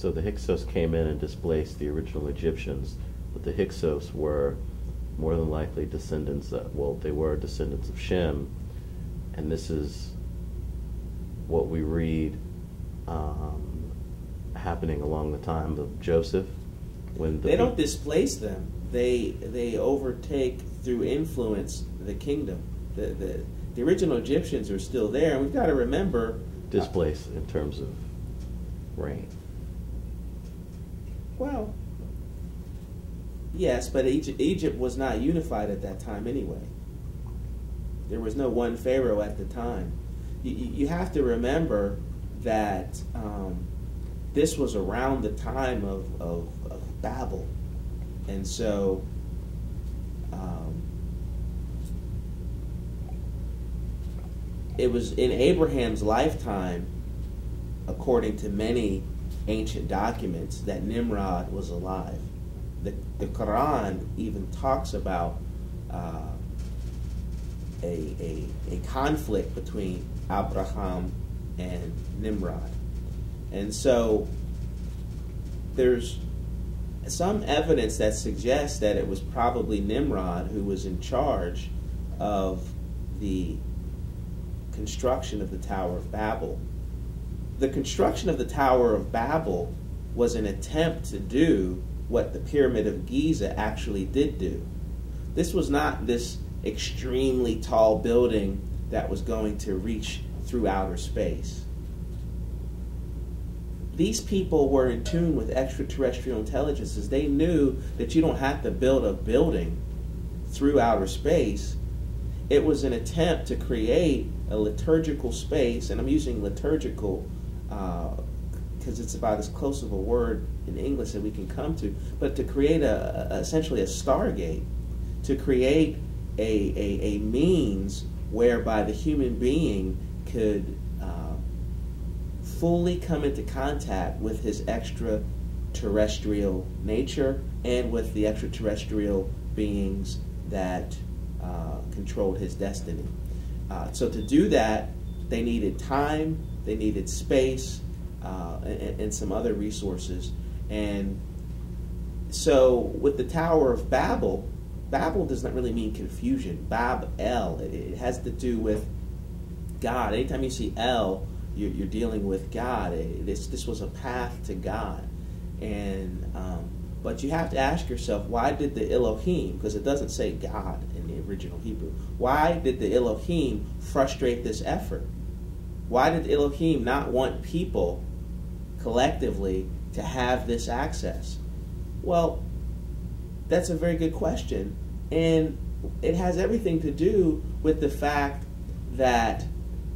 So the Hyksos came in and displaced the original Egyptians, but the Hyksos were more than likely descendants of, well, they were descendants of Shem, and this is what we read happening along the time of Joseph. When they don't displace them; they overtake through influence the kingdom. The original Egyptians are still there, and we've got to remember displace in terms of reign. Well, yes, but Egypt was not unified at that time anyway. There was no one pharaoh at the time. You have to remember that this was around the time of Babel. And so it was in Abraham's lifetime, according to many ancient documents, that Nimrod was alive. The Quran even talks about a conflict between Abraham and Nimrod. And so there's some evidence that suggests that it was probably Nimrod who was in charge of the construction of the Tower of Babel. The construction of the Tower of Babel was an attempt to do what the Pyramid of Giza actually did do. This was not this extremely tall building that was going to reach through outer space. These people were in tune with extraterrestrial intelligences. They knew that you don't have to build a building through outer space. It was an attempt to create a liturgical space, and I'm using liturgical because it's about as close of a word in English that we can come to, but to create essentially a stargate, to create a means whereby the human being could fully come into contact with his extraterrestrial nature and with the extraterrestrial beings that controlled his destiny. So to do that, they needed time, they needed space, and some other resources. And so with the Tower of Babel, Babel does not really mean confusion. Babel, it has to do with God. Anytime you see El, you're dealing with God. This was a path to God. And but you have to ask yourself, why did the Elohim, because it doesn't say God in the original Hebrew, why did the Elohim frustrate this effort? Why did Elohim not want people collectively to have this access? Well, that's a very good question, and it has everything to do with the fact that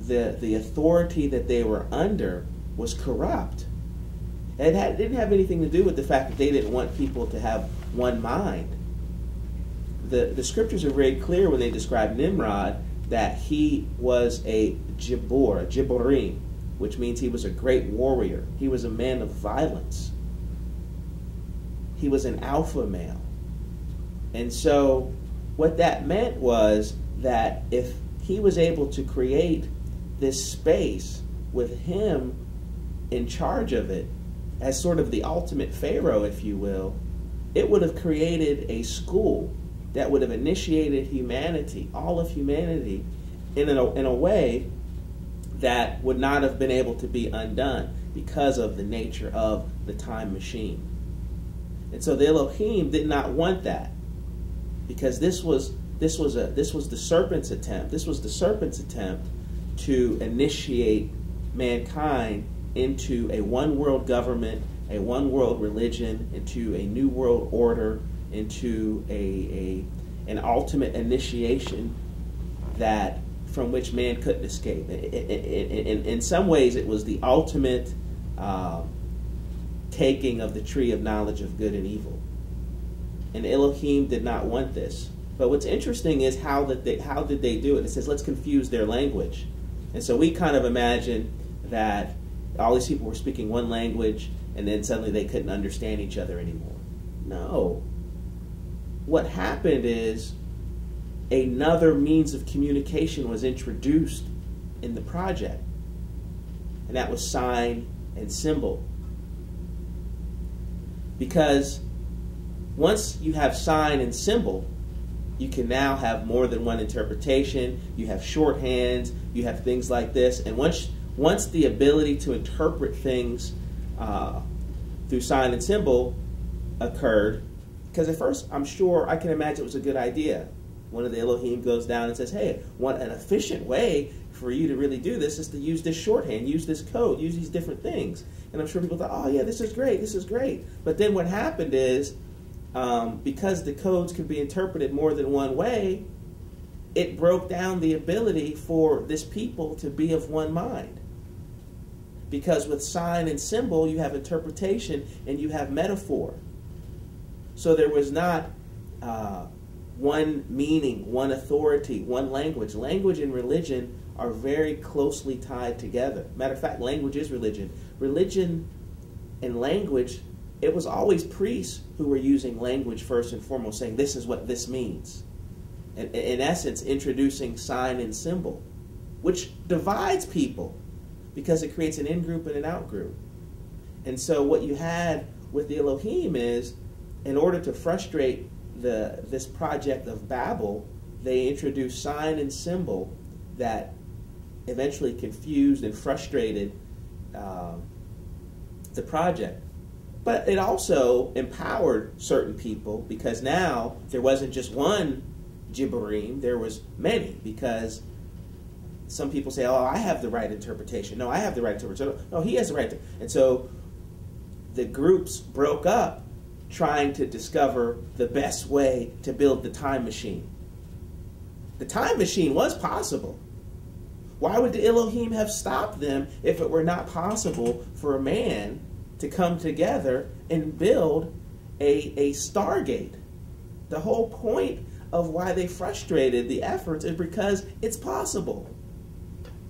the authority that they were under was corrupt. It didn't have anything to do with the fact that they didn't want people to have one mind. The scriptures are very clear when they describe Nimrod that he was a Gibborim, which means he was a great warrior. He was a man of violence. He was an alpha male. And so what that meant was that if he was able to create this space with him in charge of it, as sort of the ultimate pharaoh, if you will, it would have created a school that would have initiated humanity, all of humanity, in a way that would not have been able to be undone because of the nature of the time machine. And so the Elohim did not want that, because this was the serpent's attempt. This was the serpent's attempt to initiate mankind into a one-world government, a one-world religion, into a new world order, into an ultimate initiation that from which man couldn't escape. In some ways, it was the ultimate taking of the tree of knowledge of good and evil. And Elohim did not want this. But what's interesting is how did they do it? It says, let's confuse their language. And so we kind of imagine that all these people were speaking one language, and then suddenly they couldn't understand each other anymore. No. What happened is another means of communication was introduced in the project, and that was sign and symbol. Because once you have sign and symbol, you can now have more than one interpretation. You have shorthands, you have things like this. And once the ability to interpret things through sign and symbol occurred, because at first, I'm sure, I can imagine it was a good idea. One of the Elohim goes down and says, hey, an efficient way for you to really do this is to use this shorthand, use this code, use these different things. And I'm sure people thought, oh yeah, this is great, this is great. But then what happened is, because the codes could be interpreted more than one way, it broke down the ability for this people to be of one mind. Because with sign and symbol, you have interpretation and you have metaphor. So there was not one meaning, one authority, one language. Language and religion are very closely tied together. Matter of fact, language is religion. Religion and language, it was always priests who were using language first and foremost, saying this is what this means. And in essence, introducing sign and symbol, which divides people because it creates an in-group and an out-group. And so what you had with the Elohim is, in order to frustrate this project of Babel, they introduced sign and symbol that eventually confused and frustrated the project. But it also empowered certain people, because now there wasn't just one Jibbarim, there was many, because some people say, oh, I have the right interpretation. No, I have the right interpretation. No, he has the right. And so the groups broke up trying to discover the best way to build the time machine. The time machine was possible. Why would the Elohim have stopped them if it were not possible for a man to come together and build a Stargate? The whole point of why they frustrated the efforts is because it's possible.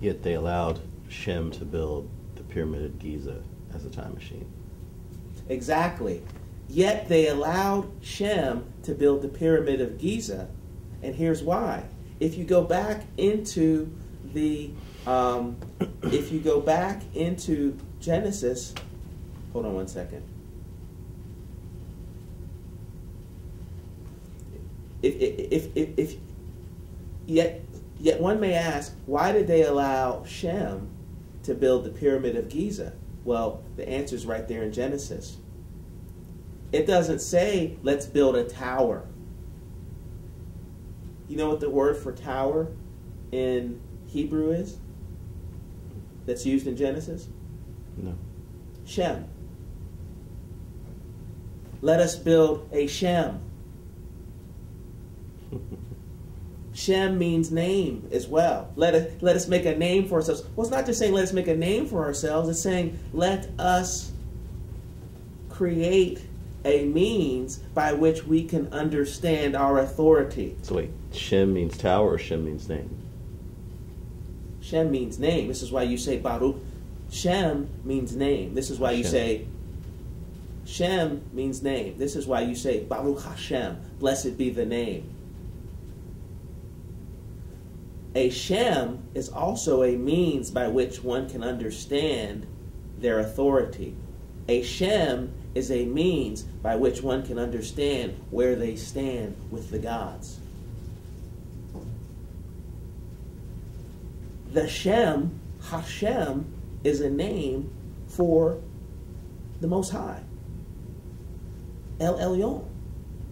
Yet they allowed Shem to build the Pyramid of Giza as a time machine. Exactly. Yet they allowed Shem to build the Pyramid of Giza, and here's why. If you go back into Genesis, hold on one second. Yet one may ask, why did they allow Shem to build the Pyramid of Giza? Well, the answer is right there in Genesis. It doesn't say, let's build a tower. You know what the word for tower in Hebrew is? That's used in Genesis? No. Shem. Let us build a Shem. Shem means name as well. Let us make a name for ourselves. Well, it's not just saying let us make a name for ourselves. It's saying let us create a means by which we can understand our authority. So wait, Shem means tower or Shem means name? Shem means name. This is why you say Baruch. Shem means name. This is why you say Shem means name. This is why you say Baruch Hashem. Blessed be the name. A Shem is also a means by which one can understand their authority. A Shem is a means by which one can understand where they stand with the gods. The Shem, Hashem, is a name for the Most High. El Elyon.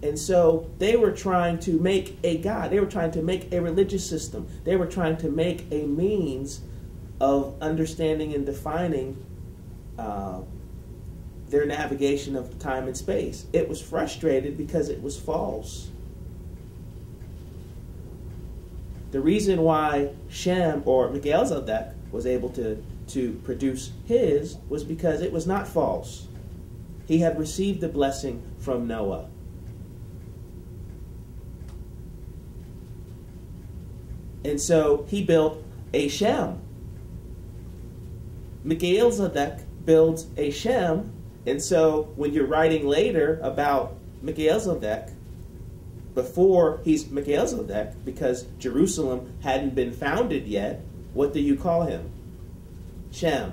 And so they were trying to make a God. They were trying to make a religious system. They were trying to make a means of understanding and defining their navigation of time and space. It was frustrated because it was false. The reason why Shem or Melchizedek was able to produce his was because it was not false. He had received the blessing from Noah. And so he built a Shem. Melchizedek builds a Shem. And so when you're writing later about Melchizedek, before he's Melchizedek, because Jerusalem hadn't been founded yet, what do you call him? Shem.